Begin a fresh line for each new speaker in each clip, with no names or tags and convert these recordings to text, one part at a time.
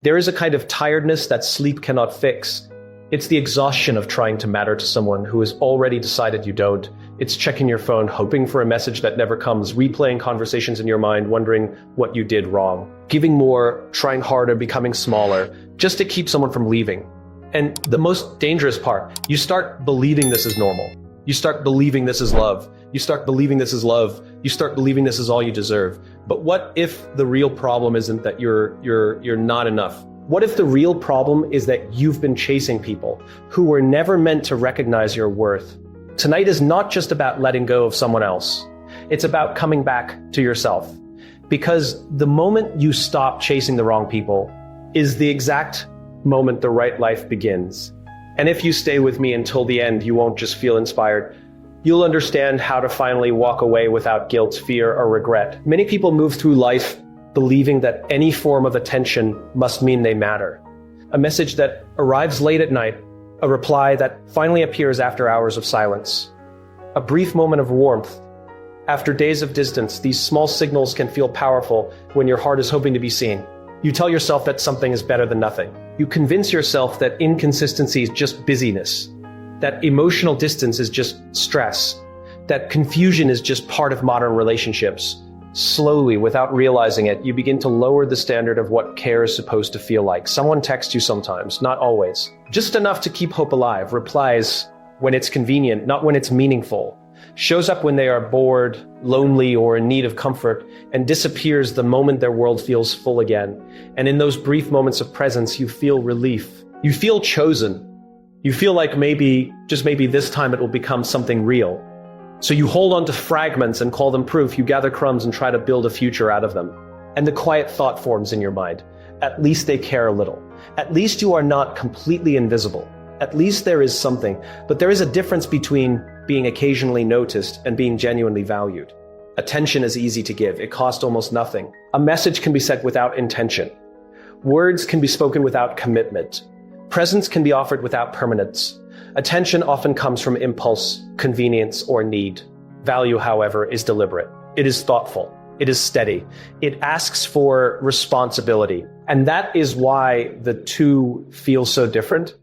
There is a kind of tiredness that sleep cannot fix. It's the exhaustion of trying to matter to someone who has already decided you don't. It's checking your phone, hoping for a message that never comes, replaying conversations in your mind, wondering what you did wrong. Giving more, trying harder, becoming smaller, just to keep someone from leaving. And the most dangerous part, you start believing this is normal. You start believing this is love. You start believing this is love. You start believing this is all you deserve. But what if the real problem isn't that you're not enough? What if the real problem is that you've been chasing people who were never meant to recognize your worth? Tonight is not just about letting go of someone else. It's about coming back to yourself. Because the moment you stop chasing the wrong people is the exact moment the right life begins. And if you stay with me until the end, you won't just feel inspired. You'll understand how to finally walk away without guilt, fear, or regret. Many people move through life believing that any form of attention must mean they matter. A message that arrives late at night, a reply that finally appears after hours of silence, a brief moment of warmth. After days of distance, these small signals can feel powerful when your heart is hoping to be seen. You tell yourself that something is better than nothing. You convince yourself that inconsistency is just busyness, that emotional distance is just stress, that confusion is just part of modern relationships. Slowly, without realizing it, you begin to lower the standard of what care is supposed to feel like. Someone texts you sometimes, not always. Just enough to keep hope alive, replies when it's convenient, not when it's meaningful. Shows up when they are bored, lonely, or in need of comfort, and disappears the moment their world feels full again. And in those brief moments of presence, you feel relief. You feel chosen. You feel like maybe, just maybe this time it will become something real. So you hold on to fragments and call them proof. You gather crumbs and try to build a future out of them. And the quiet thought forms in your mind. At least they care a little. At least you are not completely invisible. At least there is something. But there is a difference between being occasionally noticed and being genuinely valued. Attention is easy to give. It costs almost nothing. A message can be sent without intention. Words can be spoken without commitment. Presence can be offered without permanence. Attention often comes from impulse, convenience, or need. Value, however, is deliberate. It is thoughtful. It is steady. It asks for responsibility. And that is why the two feel so different,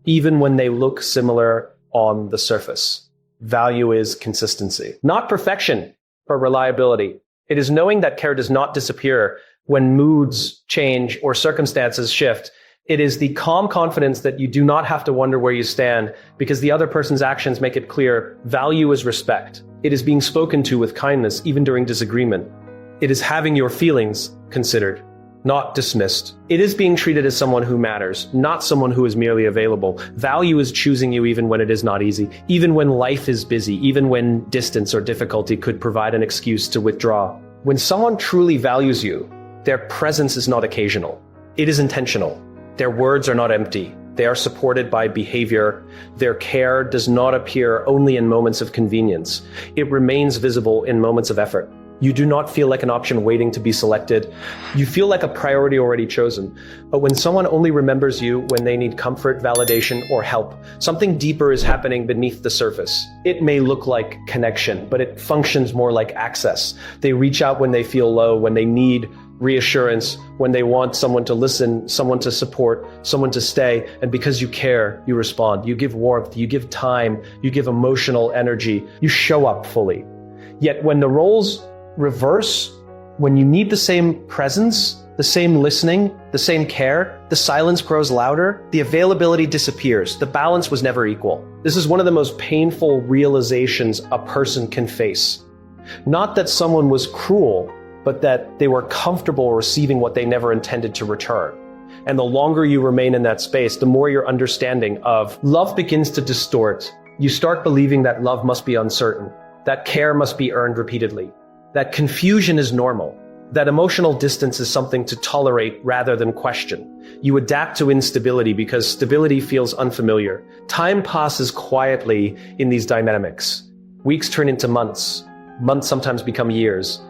even when they look similar on the surface. Value is consistency. Not perfection, but reliability. It is knowing that care does not disappear when moods change or circumstances shift. It is the calm confidence that you do not have to wonder where you stand because the other person's actions make it clear value is respect. It is being spoken to with kindness even during disagreement. It is having your feelings considered, not dismissed. It is being treated as someone who matters, not someone who is merely available. Value is choosing you even when it is not easy, even when life is busy, even when distance or difficulty could provide an excuse to withdraw. When someone truly values you, their presence is not occasional. It is intentional. Their words are not empty. They are supported by behavior. Their care does not appear only in moments of convenience. It remains visible in moments of effort. You do not feel like an option waiting to be selected. You feel like a priority already chosen. But when someone only remembers you when they need comfort, validation, or help, something deeper is happening beneath the surface. It may look like connection, but it functions more like access. They reach out when they feel low, when they need reassurance, when they want someone to listen, someone to support, someone to stay. And because you care, you respond. You give warmth, you give time, you give emotional energy, you show up fully. Yet when the roles reverse, when you need the same presence, the same listening, the same care, the silence grows louder, the availability disappears. The balance was never equal. This is one of the most painful realizations a person can face. Not that someone was cruel, but that they were comfortable receiving what they never intended to return. And the longer you remain in that space, the more your understanding of love begins to distort. You start believing that love must be uncertain, that care must be earned repeatedly, that confusion is normal, that emotional distance is something to tolerate rather than question. You adapt to instability because stability feels unfamiliar. Time passes quietly in these dynamics. Weeks turn into months. Months sometimes become years.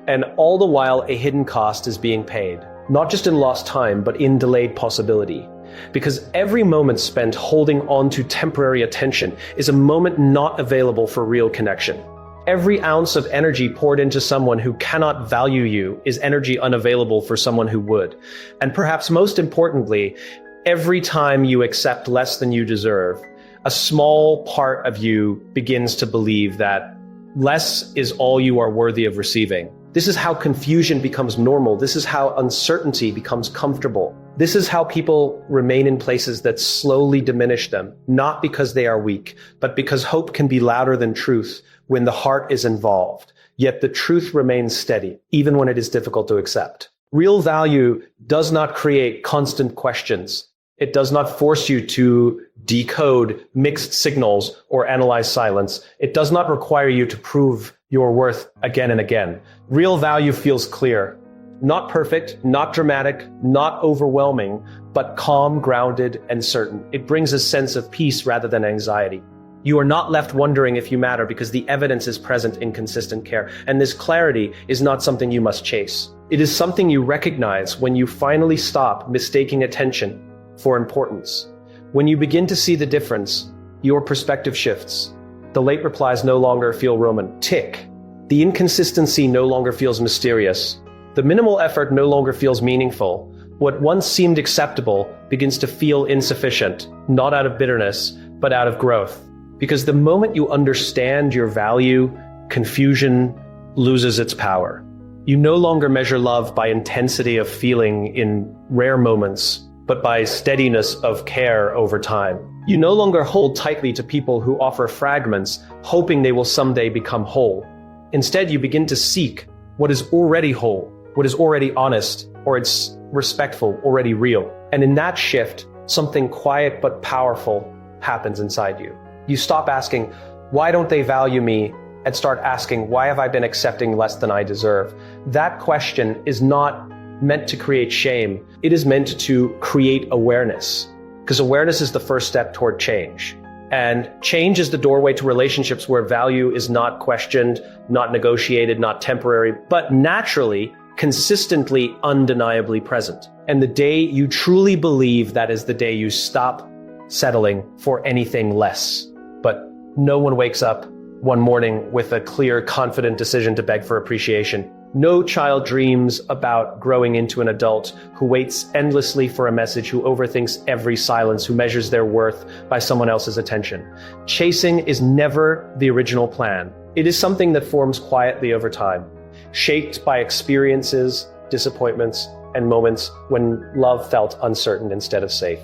And all the while, a hidden cost is being paid, not just in lost time, but in delayed possibility. Because every moment spent holding on to temporary attention is a moment not available for real connection. Every ounce of energy poured into someone who cannot value you is energy unavailable for someone who would. And perhaps most importantly, every time you accept less than you deserve, a small part of you begins to believe that less is all you are worthy of receiving. This is how confusion becomes normal. This is how uncertainty becomes comfortable. This is how people remain in places that slowly diminish them, not because they are weak, but because hope can be louder than truth when the heart is involved. Yet the truth remains steady, even when it is difficult to accept. Real value does not create constant questions. It does not force you to decode mixed signals or analyze silence. It does not require you to prove your worth again and again. Real value feels clear. Not perfect, not dramatic, not overwhelming, but calm, grounded, and certain. It brings a sense of peace rather than anxiety. You are not left wondering if you matter because the evidence is present in consistent care. And this clarity is not something you must chase. It is something you recognize when you finally stop mistaking attention for importance. When you begin to see the difference, your perspective shifts. The late replies no longer feel Roman. Tick. The inconsistency no longer feels mysterious. The minimal effort no longer feels meaningful. What once seemed acceptable begins to feel insufficient, not out of bitterness, but out of growth. Because the moment you understand your value, confusion loses its power. You no longer measure love by intensity of feeling in rare moments, but by steadiness of care over time. You no longer hold tightly to people who offer fragments, hoping they will someday become whole. Instead, you begin to seek what is already whole, what is already honest, or it's respectful, already real. And in that shift, something quiet but powerful happens inside you. You stop asking, why don't they value me? And start asking, why have I been accepting less than I deserve? That question is not meant to create shame. It is meant to create awareness, because awareness is the first step toward change. And change is the doorway to relationships where value is not questioned, not negotiated, not temporary, but naturally, consistently, undeniably present. And the day you truly believe that is the day you stop settling for anything less. But no one wakes up one morning with a clear, confident decision to beg for appreciation. No child dreams about growing into an adult who waits endlessly for a message, who overthinks every silence, who measures their worth by someone else's attention. Chasing is never the original plan. It is something that forms quietly over time, shaped by experiences, disappointments, and moments when love felt uncertain instead of safe.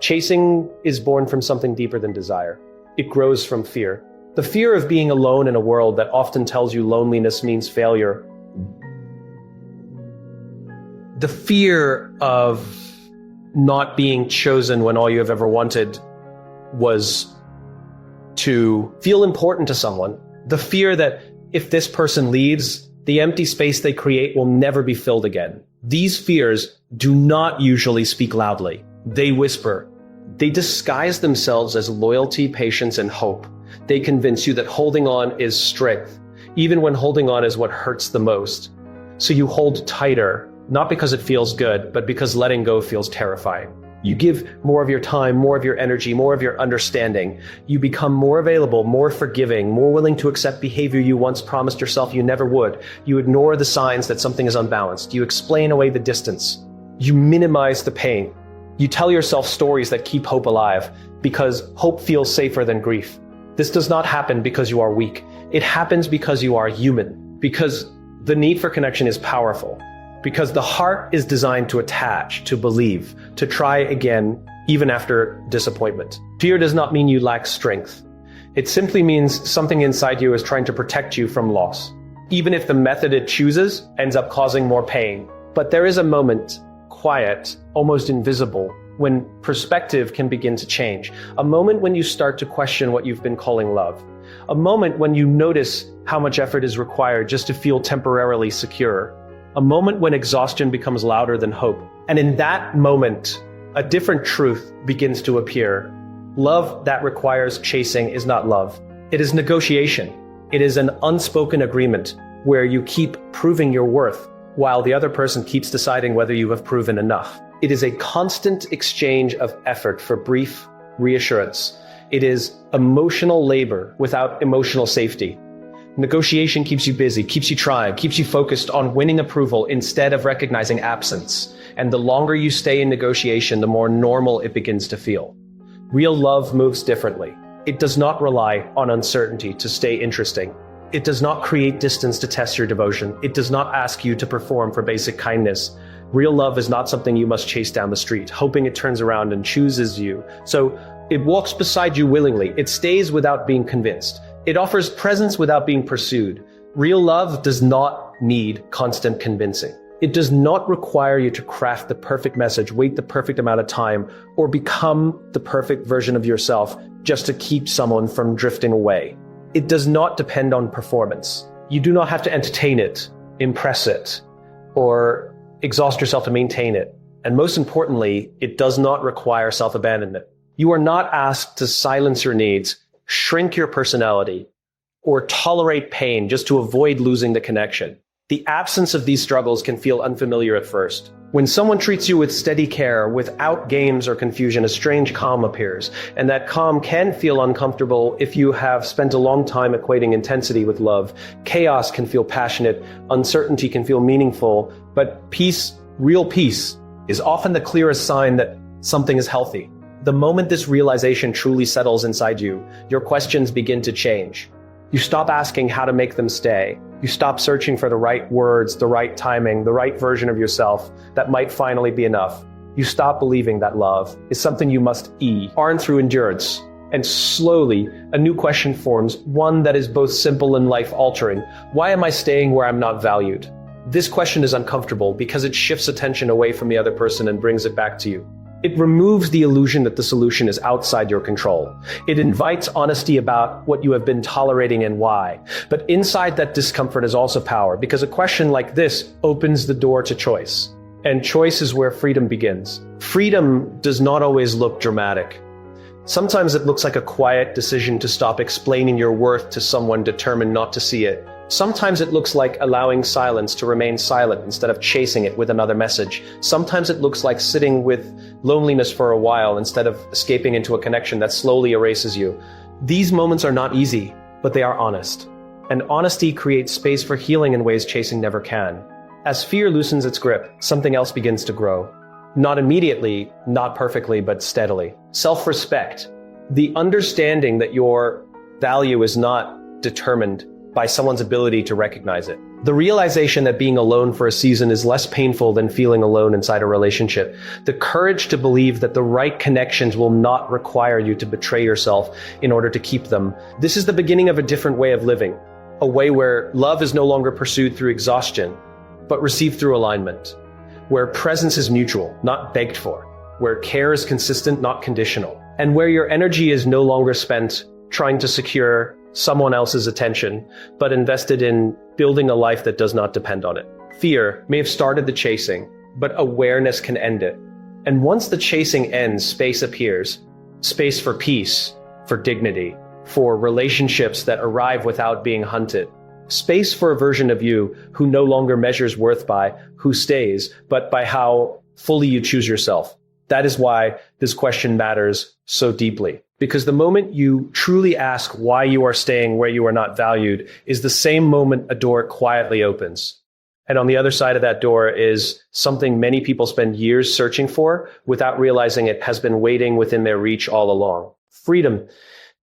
Chasing is born from something deeper than desire. It grows from fear. The fear of being alone in a world that often tells you loneliness means failure. The fear of not being chosen when all you have ever wanted was to feel important to someone. The fear that if this person leaves, the empty space they create will never be filled again. These fears do not usually speak loudly. They whisper. They disguise themselves as loyalty, patience, and hope. They convince you that holding on is strength, even when holding on is what hurts the most. So you hold tighter, not because it feels good, but because letting go feels terrifying. You give more of your time, more of your energy, more of your understanding. You become more available, more forgiving, more willing to accept behavior you once promised yourself you never would. You ignore the signs that something is unbalanced. You explain away the distance. You minimize the pain. You tell yourself stories that keep hope alive because hope feels safer than grief. This does not happen because you are weak. It happens because you are human, because the need for connection is powerful, because the heart is designed to attach, to believe, to try again, even after disappointment. Fear does not mean you lack strength. It simply means something inside you is trying to protect you from loss, even if the method it chooses ends up causing more pain. But there is a moment, quiet, almost invisible, when perspective can begin to change. A moment when you start to question what you've been calling love. A moment when you notice how much effort is required just to feel temporarily secure. A moment when exhaustion becomes louder than hope. And in that moment, a different truth begins to appear. Love that requires chasing is not love. It is negotiation. It is an unspoken agreement where you keep proving your worth while the other person keeps deciding whether you have proven enough. It is a constant exchange of effort for brief reassurance. It is emotional labor without emotional safety. Negotiation keeps you busy, keeps you trying, keeps you focused on winning approval instead of recognizing absence. And the longer you stay in negotiation, the more normal it begins to feel. Real love moves differently. It does not rely on uncertainty to stay interesting. It does not create distance to test your devotion. It does not ask you to perform for basic kindness. Real love is not something you must chase down the street, hoping it turns around and chooses you. So it walks beside you willingly. It stays without being convinced. It offers presence without being pursued. Real love does not need constant convincing. It does not require you to craft the perfect message, wait the perfect amount of time, or become the perfect version of yourself just to keep someone from drifting away. It does not depend on performance. You do not have to entertain it, impress it, or exhaust yourself to maintain it. And most importantly, it does not require self-abandonment. You are not asked to silence your needs, shrink your personality, or tolerate pain just to avoid losing the connection. The absence of these struggles can feel unfamiliar at first. When someone treats you with steady care, without games or confusion, a strange calm appears. And that calm can feel uncomfortable if you have spent a long time equating intensity with love. Chaos can feel passionate, uncertainty can feel meaningful, but peace, real peace, is often the clearest sign that something is healthy. The moment this realization truly settles inside you, your questions begin to change. You stop asking how to make them stay. You stop searching for the right words, the right timing, the right version of yourself that might finally be enough. You stop believing that love is something you must earn through endurance. And slowly, a new question forms, one that is both simple and life-altering. Why am I staying where I'm not valued? This question is uncomfortable because it shifts attention away from the other person and brings it back to you. It removes the illusion that the solution is outside your control. It invites honesty about what you have been tolerating and why. But inside that discomfort is also power, because a question like this opens the door to choice. And choice is where freedom begins. Freedom does not always look dramatic. Sometimes it looks like a quiet decision to stop explaining your worth to someone determined not to see it. Sometimes it looks like allowing silence to remain silent instead of chasing it with another message. Sometimes it looks like sitting with loneliness for a while instead of escaping into a connection that slowly erases you. These moments are not easy, but they are honest. And honesty creates space for healing in ways chasing never can. As fear loosens its grip, something else begins to grow. Not immediately, not perfectly, but steadily. Self-respect. The understanding that your value is not determined by someone's ability to recognize it. The realization that being alone for a season is less painful than feeling alone inside a relationship. The courage to believe that the right connections will not require you to betray yourself in order to keep them. This is the beginning of a different way of living. A way where love is no longer pursued through exhaustion, but received through alignment. Where presence is mutual, not begged for. Where care is consistent, not conditional. And where your energy is no longer spent trying to secure someone else's attention, but invested in building a life that does not depend on it. Fear may have started the chasing, but awareness can end it. And once the chasing ends, space appears. Space for peace, for dignity, for relationships that arrive without being hunted. Space for a version of you who no longer measures worth by who stays, but by how fully you choose yourself. That is why this question matters so deeply. Because the moment you truly ask why you are staying where you are not valued is the same moment a door quietly opens. And on the other side of that door is something many people spend years searching for without realizing it has been waiting within their reach all along. Freedom.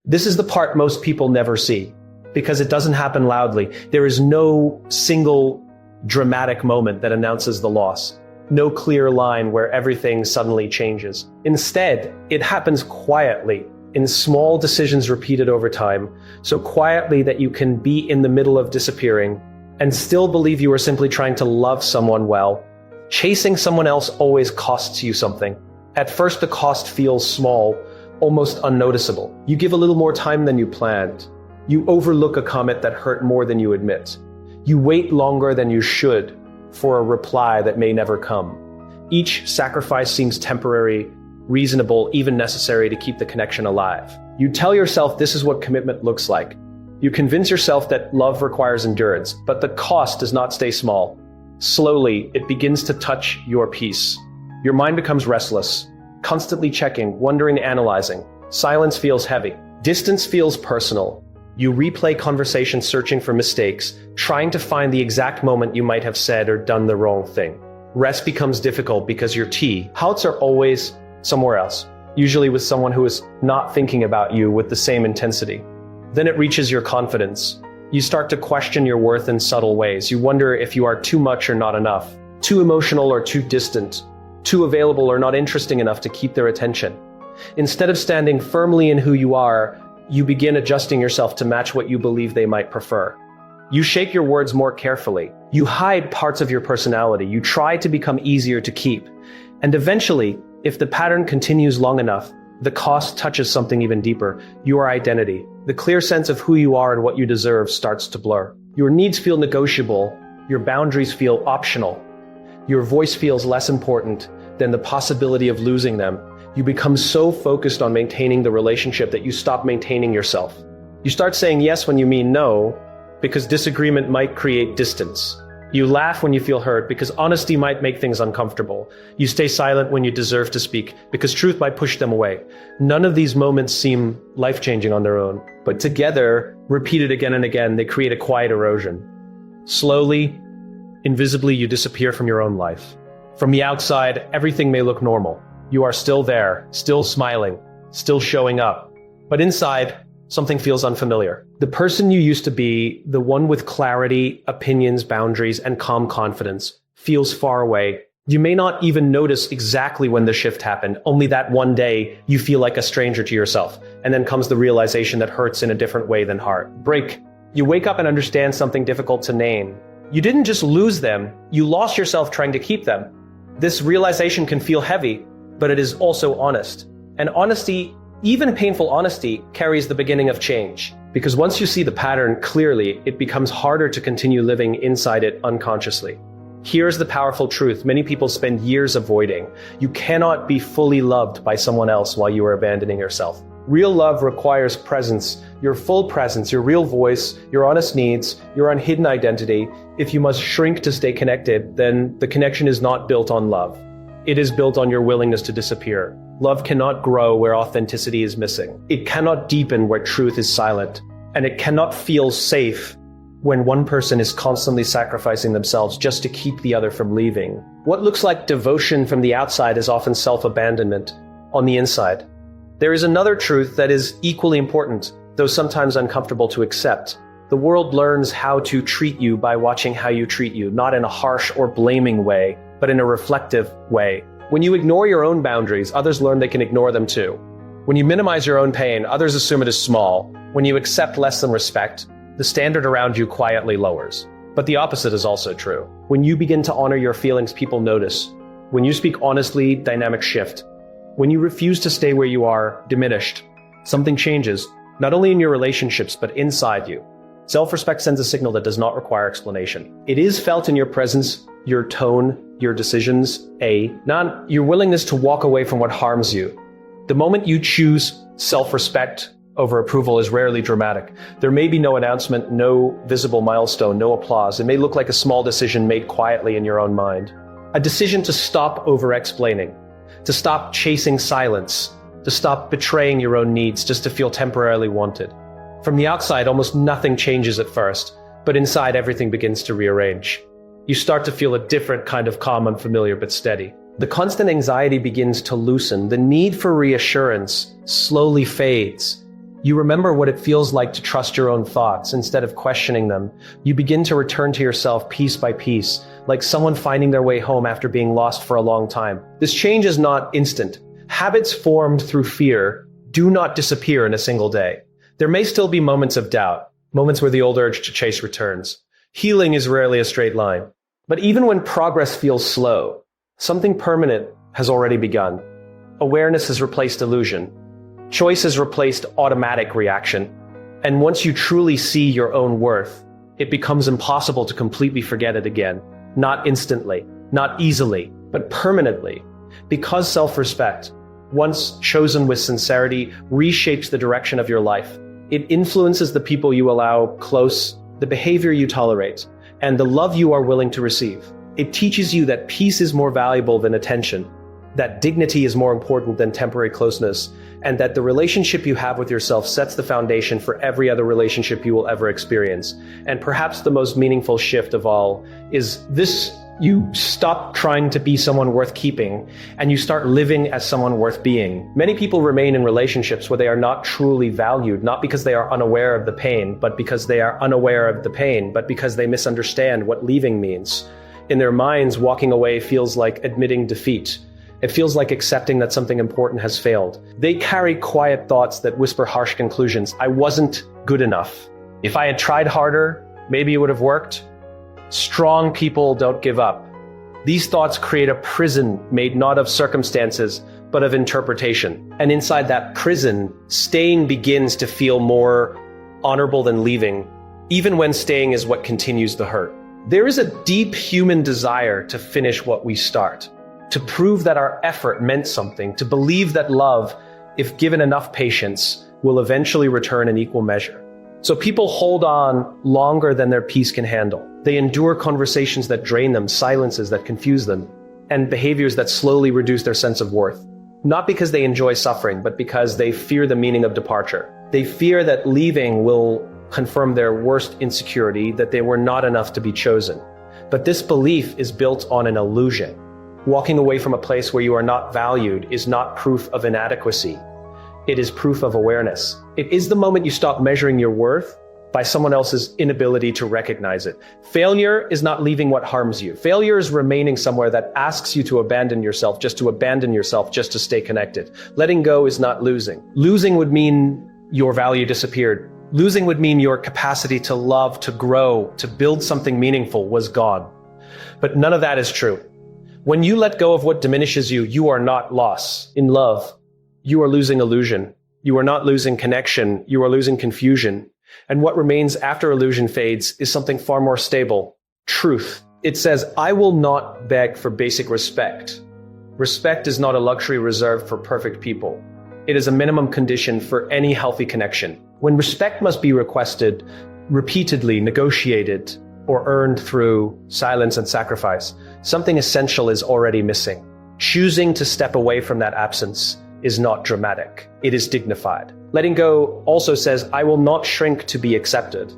This is the part most people never see because it doesn't happen loudly. There is no single dramatic moment that announces the loss. No clear line where everything suddenly changes. Instead, it happens quietly, in small decisions repeated over time, so quietly that you can be in the middle of disappearing and still believe you are simply trying to love someone well. Chasing someone else always costs you something. At first, the cost feels small, almost unnoticeable. You give a little more time than you planned. You overlook a comment that hurt more than you admit. You wait longer than you should for a reply that may never come. Each sacrifice seems temporary, reasonable, even necessary to keep the connection alive. You tell yourself this is what commitment looks like. You convince yourself that love requires endurance, but the cost does not stay small. Slowly, it begins to touch your peace. Your mind becomes restless, constantly checking, wondering, analyzing. Silence feels heavy. Distance feels personal. You replay conversations searching for mistakes, trying to find the exact moment you might have said or done the wrong thing. Rest becomes difficult because your thoughts are always somewhere else, usually with someone who is not thinking about you with the same intensity. Then it reaches your confidence. You start to question your worth in subtle ways. You wonder if you are too much or not enough, too emotional or too distant, too available or not interesting enough to keep their attention. Instead of standing firmly in who you are, you begin adjusting yourself to match what you believe they might prefer. You shape your words more carefully. You hide parts of your personality. You try to become easier to keep. And eventually, if the pattern continues long enough, the cost touches something even deeper: your identity. The clear sense of who you are and what you deserve starts to blur. Your needs feel negotiable. Your boundaries feel optional. Your voice feels less important than the possibility of losing them. You become so focused on maintaining the relationship that you stop maintaining yourself. You start saying yes when you mean no, because disagreement might create distance. You laugh when you feel hurt, because honesty might make things uncomfortable. You stay silent when you deserve to speak, because truth might push them away. None of these moments seem life-changing on their own, but together, repeated again and again, they create a quiet erosion. Slowly, invisibly, you disappear from your own life. From the outside, everything may look normal. You are still there, still smiling, still showing up. But inside, something feels unfamiliar. The person you used to be, the one with clarity, opinions, boundaries, and calm confidence, feels far away. You may not even notice exactly when the shift happened, only that one day you feel like a stranger to yourself. And then comes the realization that hurts in a different way than heartbreak. You wake up and understand something difficult to name. You didn't just lose them, you lost yourself trying to keep them. This realization can feel heavy, but it is also honest. And honesty, even painful honesty, carries the beginning of change. Because once you see the pattern clearly, it becomes harder to continue living inside it unconsciously. Here's the powerful truth many people spend years avoiding. You cannot be fully loved by someone else while you are abandoning yourself. Real love requires presence, your full presence, your real voice, your honest needs, your unhidden identity. If you must shrink to stay connected, then the connection is not built on love. It is built on your willingness to disappear. Love cannot grow where authenticity is missing. It cannot deepen where truth is silent. And it cannot feel safe when one person is constantly sacrificing themselves just to keep the other from leaving. What looks like devotion from the outside is often self-abandonment on the inside. There is another truth that is equally important, though sometimes uncomfortable to accept. The world learns how to treat you by watching how you treat you, not in a harsh or blaming way, but in a reflective way. When you ignore your own boundaries, others learn they can ignore them too. When you minimize your own pain, others assume it is small. When you accept less than respect, the standard around you quietly lowers. But the opposite is also true. When you begin to honor your feelings, people notice. When you speak honestly, dynamics shift. When you refuse to stay where you are, diminished, something changes, not only in your relationships, but inside you. Self-respect sends a signal that does not require explanation. It is felt in your presence, your tone, your decisions, not your willingness to walk away from what harms you. The moment you choose self-respect over approval is rarely dramatic. There may be no announcement, no visible milestone, no applause. It may look like a small decision made quietly in your own mind. A decision to stop over-explaining, to stop chasing silence, to stop betraying your own needs just to feel temporarily wanted. From the outside, almost nothing changes at first, but inside everything begins to rearrange. You start to feel a different kind of calm, unfamiliar but steady. The constant anxiety begins to loosen. The need for reassurance slowly fades. You remember what it feels like to trust your own thoughts instead of questioning them. You begin to return to yourself piece by piece, like someone finding their way home after being lost for a long time. This change is not instant. Habits formed through fear do not disappear in a single day. There may still be moments of doubt, moments where the old urge to chase returns. Healing is rarely a straight line. But even when progress feels slow, something permanent has already begun. Awareness has replaced illusion. Choice has replaced automatic reaction. And once you truly see your own worth, it becomes impossible to completely forget it again. Not instantly, not easily, but permanently. Because self-respect, once chosen with sincerity, reshapes the direction of your life. It influences the people you allow close, the behavior you tolerate, and the love you are willing to receive. It teaches you that peace is more valuable than attention, that dignity is more important than temporary closeness, and that the relationship you have with yourself sets the foundation for every other relationship you will ever experience. And perhaps the most meaningful shift of all is this: you stop trying to be someone worth keeping, and you start living as someone worth being. Many people remain in relationships where they are not truly valued, not because they are unaware of the pain, but because they are unaware of the pain, but because they misunderstand what leaving means. In their minds, walking away feels like admitting defeat. It feels like accepting that something important has failed. They carry quiet thoughts that whisper harsh conclusions. I wasn't good enough. If I had tried harder, maybe it would have worked. Strong people don't give up. These thoughts create a prison made not of circumstances, but of interpretation. And inside that prison, staying begins to feel more honorable than leaving, even when staying is what continues the hurt. There is a deep human desire to finish what we start, to prove that our effort meant something, to believe that love, if given enough patience, will eventually return in equal measure. So people hold on longer than their peace can handle. They endure conversations that drain them, silences that confuse them, and behaviors that slowly reduce their sense of worth. Not because they enjoy suffering, but because they fear the meaning of departure. They fear that leaving will confirm their worst insecurity, that they were not enough to be chosen. But this belief is built on an illusion. Walking away from a place where you are not valued is not proof of inadequacy. It is proof of awareness. It is the moment you stop measuring your worth by someone else's inability to recognize it. Failure is not leaving what harms you. Failure is remaining somewhere that asks you to abandon yourself, just to stay connected. Letting go is not losing. Losing would mean your value disappeared. Losing would mean your capacity to love, to grow, to build something meaningful was gone. But none of that is true. When you let go of what diminishes you, you are not lost. In love, you are losing illusion. You are not losing connection. You are losing confusion. And what remains after illusion fades is something far more stable: truth. It says, I will not beg for basic respect. Respect is not a luxury reserved for perfect people. It is a minimum condition for any healthy connection. When respect must be requested, repeatedly negotiated, or earned through silence and sacrifice, something essential is already missing. Choosing to step away from that absence is not dramatic. It is dignified. Letting go also says, I will not shrink to be accepted.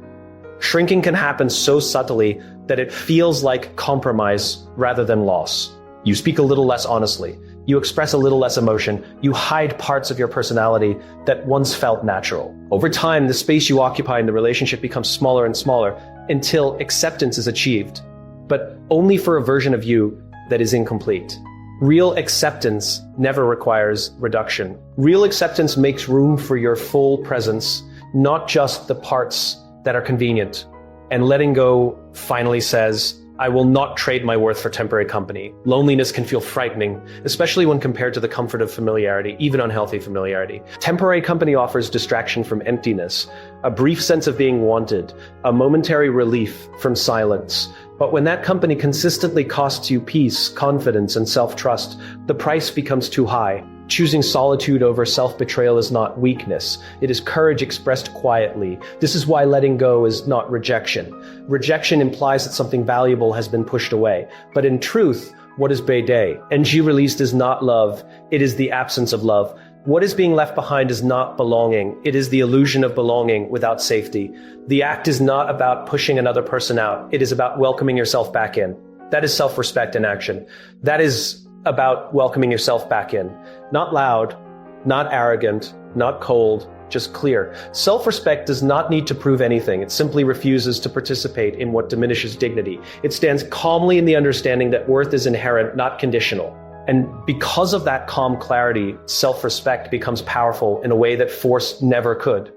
Shrinking can happen so subtly that it feels like compromise rather than loss. You speak a little less honestly. You express a little less emotion. You hide parts of your personality that once felt natural. Over time, the space you occupy in the relationship becomes smaller and smaller until acceptance is achieved, but only for a version of you that is incomplete. Real acceptance never requires reduction. Real acceptance makes room for your full presence, not just the parts that are convenient. And letting go finally says, I will not trade my worth for temporary company. Loneliness can feel frightening, especially when compared to the comfort of familiarity, even unhealthy familiarity. Temporary company offers distraction from emptiness, a brief sense of being wanted, a momentary relief from silence. But when that company consistently costs you peace, confidence, and self-trust, the price becomes too high. Choosing solitude over self-betrayal is not weakness. It is courage expressed quietly. This is why letting go is not rejection. Rejection implies that something valuable has been pushed away. But in truth, what is Bayday? NG released is not love. It is the absence of love. What is being left behind is not belonging. It is the illusion of belonging without safety. The act is not about pushing another person out. It is about welcoming yourself back in. That is self-respect in action. That is about welcoming yourself back in. Not loud, not arrogant, not cold, just clear. Self-respect does not need to prove anything. It simply refuses to participate in what diminishes dignity. It stands calmly in the understanding that worth is inherent, not conditional. And because of that calm clarity, self-respect becomes powerful in a way that force never could.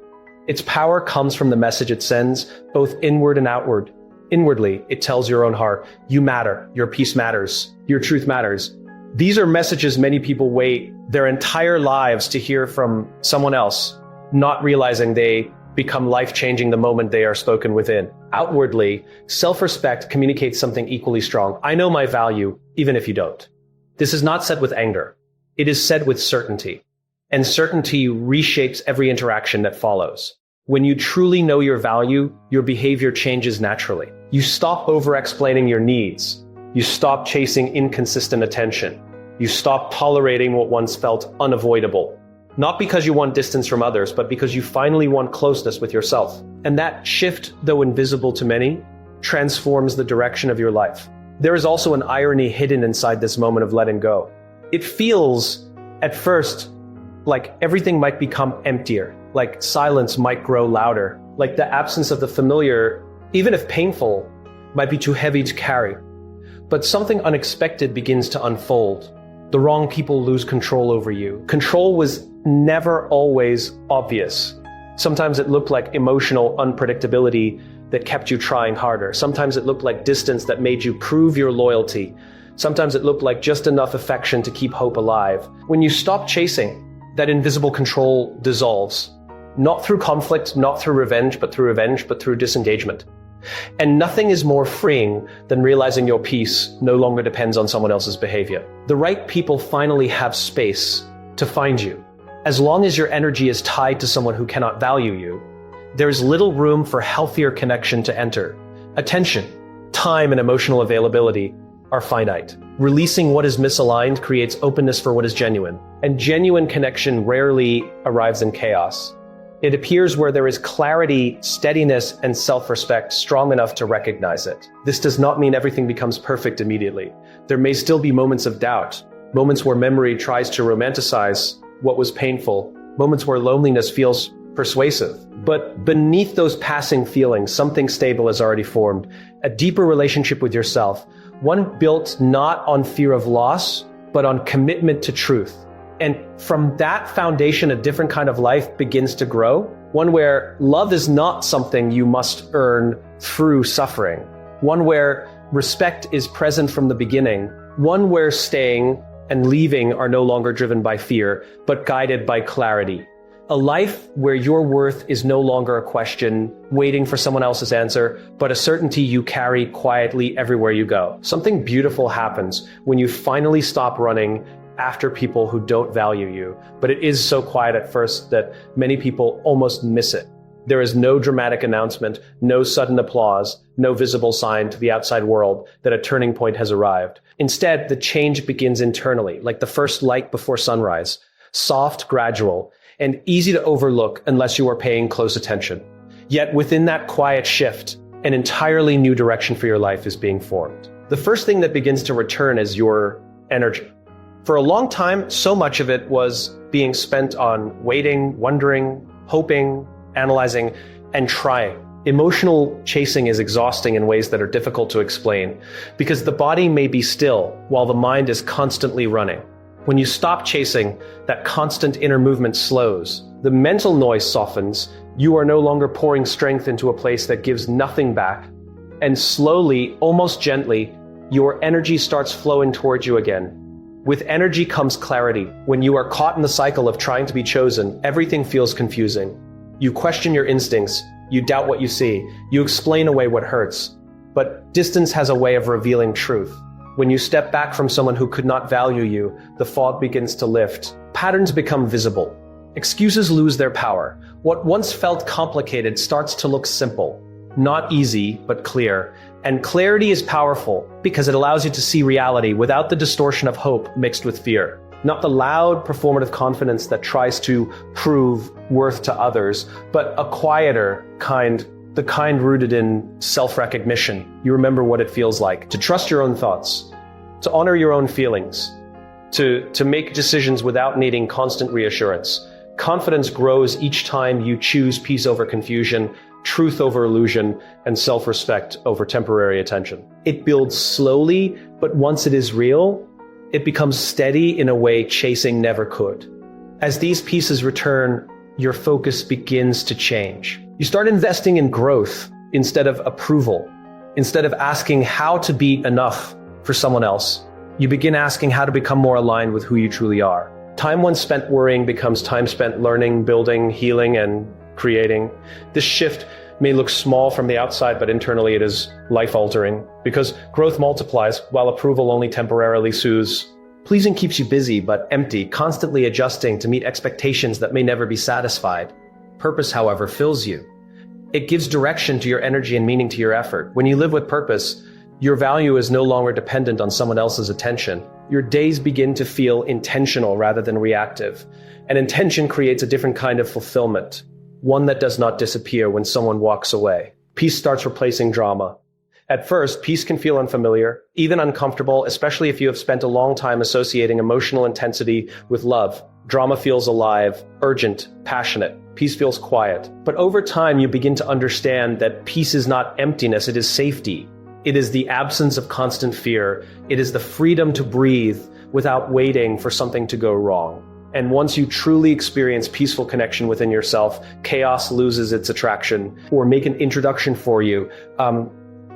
Its power comes from the message it sends, both inward and outward. Inwardly, it tells your own heart, you matter, your peace matters, your truth matters. These are messages many people wait their entire lives to hear from someone else, not realizing they become life-changing the moment they are spoken within. Outwardly, self-respect communicates something equally strong. I know my value, even if you don't. This is not said with anger. It is said with certainty. And certainty reshapes every interaction that follows. When you truly know your value, your behavior changes naturally. You stop over-explaining your needs. You stop chasing inconsistent attention. You stop tolerating what once felt unavoidable. Not because you want distance from others, but because you finally want closeness with yourself. And that shift, though invisible to many, transforms the direction of your life. There is also an irony hidden inside this moment of letting go. It feels, at first, like everything might become emptier, like silence might grow louder, like the absence of the familiar, even if painful, might be too heavy to carry. But something unexpected begins to unfold. The wrong people lose control over you. Control was never always obvious. Sometimes it looked like emotional unpredictability that kept you trying harder. Sometimes it looked like distance that made you prove your loyalty. Sometimes it looked like just enough affection to keep hope alive. When you stop chasing, that invisible control dissolves. Not through conflict, not through revenge, but through disengagement. And nothing is more freeing than realizing your peace no longer depends on someone else's behavior. The right people finally have space to find you. As long as your energy is tied to someone who cannot value you, there is little room for healthier connection to enter. Attention, time, and emotional availability are finite. Releasing what is misaligned creates openness for what is genuine. And genuine connection rarely arrives in chaos. It appears where there is clarity, steadiness, and self-respect strong enough to recognize it. This does not mean everything becomes perfect immediately. There may still be moments of doubt, moments where memory tries to romanticize what was painful, moments where loneliness feels persuasive. But beneath those passing feelings, something stable has already formed, a deeper relationship with yourself, one built not on fear of loss, but on commitment to truth. And from that foundation, a different kind of life begins to grow, one where love is not something you must earn through suffering, one where respect is present from the beginning, one where staying and leaving are no longer driven by fear, but guided by clarity. A life where your worth is no longer a question waiting for someone else's answer, but a certainty you carry quietly everywhere you go. Something beautiful happens when you finally stop running after people who don't value you, but it is so quiet at first that many people almost miss it. There is no dramatic announcement, no sudden applause, no visible sign to the outside world that a turning point has arrived. Instead, the change begins internally, like the first light before sunrise, soft, gradual, and easy to overlook unless you are paying close attention. Yet within that quiet shift, an entirely new direction for your life is being formed. The first thing that begins to return is your energy. For a long time, so much of it was being spent on waiting, wondering, hoping, analyzing, and trying. Emotional chasing is exhausting in ways that are difficult to explain, because the body may be still while the mind is constantly running. When you stop chasing, that constant inner movement slows. The mental noise softens. You are no longer pouring strength into a place that gives nothing back. And slowly, almost gently, your energy starts flowing towards you again. With energy comes clarity. When you are caught in the cycle of trying to be chosen, everything feels confusing. You question your instincts. You doubt what you see. You explain away what hurts. But distance has a way of revealing truth. When you step back from someone who could not value you, the fog begins to lift. Patterns become visible. Excuses lose their power. What once felt complicated starts to look simple. Not easy, but clear. And clarity is powerful because it allows you to see reality without the distortion of hope mixed with fear. Not the loud, performative confidence that tries to prove worth to others, but a quieter kind, the kind rooted in self-recognition. You remember what it feels like to trust your own thoughts, to honor your own feelings, to make decisions without needing constant reassurance. Confidence grows each time you choose peace over confusion, truth over illusion, and self-respect over temporary attention. It builds slowly, but once it is real, it becomes steady in a way chasing never could. As these pieces return, your focus begins to change. You start investing in growth instead of approval. Instead of asking how to be enough for someone else, you begin asking how to become more aligned with who you truly are. Time once spent worrying becomes time spent learning, building, healing, and creating. This shift may look small from the outside, but internally it is life-altering, because growth multiplies while approval only temporarily soothes. Pleasing keeps you busy but empty, constantly adjusting to meet expectations that may never be satisfied. Purpose, however, fills you. It gives direction to your energy and meaning to your effort. When you live with purpose, Your value is no longer dependent on someone else's attention. Your days begin to feel intentional rather than reactive. And intention creates a different kind of fulfillment, one that does not disappear when someone walks away. Peace starts replacing drama. At first, peace can feel unfamiliar, even uncomfortable, especially if you have spent a long time associating emotional intensity with love. Drama feels alive, urgent, passionate. Peace feels quiet. But over time, you begin to understand that peace is not emptiness, it is safety. It is the absence of constant fear. It is the freedom to breathe without waiting for something to go wrong. And once you truly experience peaceful connection within yourself, chaos loses its attraction. Or make an introduction for you.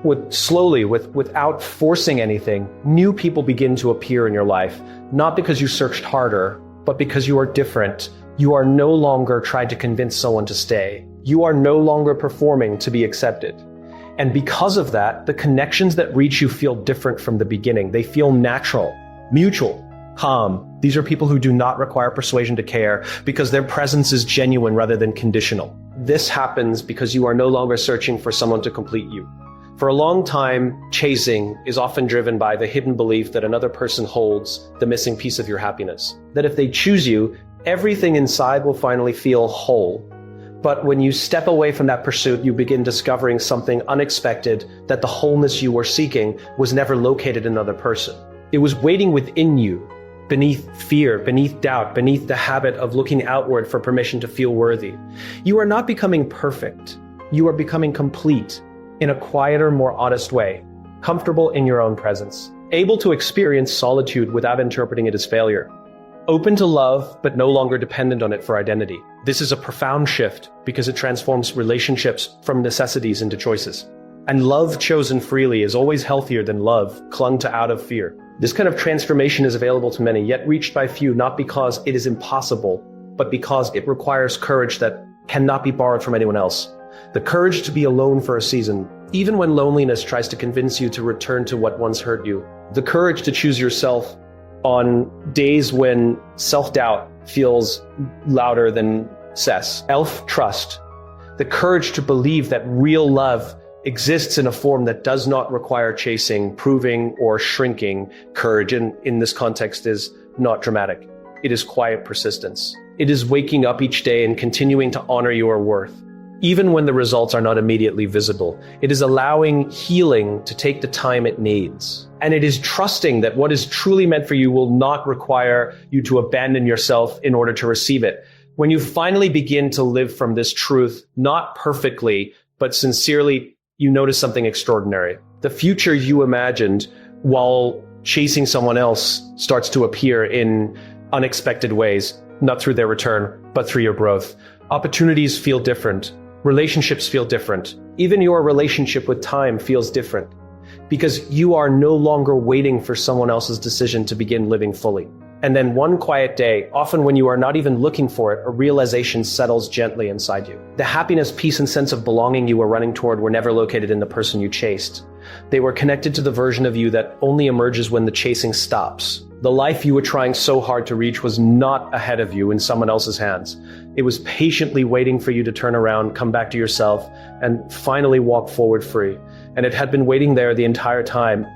Without forcing anything, new people begin to appear in your life, not because you searched harder, but because you are different. You are no longer trying to convince someone to stay. You are no longer performing to be accepted. And because of that, the connections that reach you feel different from the beginning. They feel natural, mutual, calm. These are people who do not require persuasion to care because their presence is genuine rather than conditional. This happens because you are no longer searching for someone to complete you. For a long time, chasing is often driven by the hidden belief that another person holds the missing piece of your happiness. That if they choose you, everything inside will finally feel whole. But when you step away from that pursuit, you begin discovering something unexpected, that the wholeness you were seeking was never located in another person. It was waiting within you, beneath fear, beneath doubt, beneath the habit of looking outward for permission to feel worthy. You are not becoming perfect. You are becoming complete. In a quieter, more honest way, comfortable in your own presence, able to experience solitude without interpreting it as failure, open to love, but no longer dependent on it for identity. This is a profound shift because it transforms relationships from necessities into choices. And love chosen freely is always healthier than love clung to out of fear. This kind of transformation is available to many, yet reached by few, not because it is impossible, but because it requires courage that cannot be borrowed from anyone else. The courage to be alone for a season, even when loneliness tries to convince you to return to what once hurt you. The courage to choose yourself on days when self-doubt feels louder than self-trust. The courage to believe that real love exists in a form that does not require chasing, proving, or shrinking. Courage in this context is not dramatic. It is quiet persistence. It is waking up each day and continuing to honor your worth, even when the results are not immediately visible. It is allowing healing to take the time it needs. And it is trusting that what is truly meant for you will not require you to abandon yourself in order to receive it. When you finally begin to live from this truth, not perfectly, but sincerely, you notice something extraordinary. The future you imagined while chasing someone else starts to appear in unexpected ways, not through their return, but through your growth. Opportunities feel different. Relationships feel different. Even your relationship with time feels different because you are no longer waiting for someone else's decision to begin living fully. And then one quiet day, often when you are not even looking for it, a realization settles gently inside you. The happiness, peace, and sense of belonging you were running toward were never located in the person you chased. They were connected to the version of you that only emerges when the chasing stops. The life you were trying so hard to reach was not ahead of you in someone else's hands. It was patiently waiting for you to turn around, come back to yourself, and finally walk forward free. And it had been waiting there the entire time.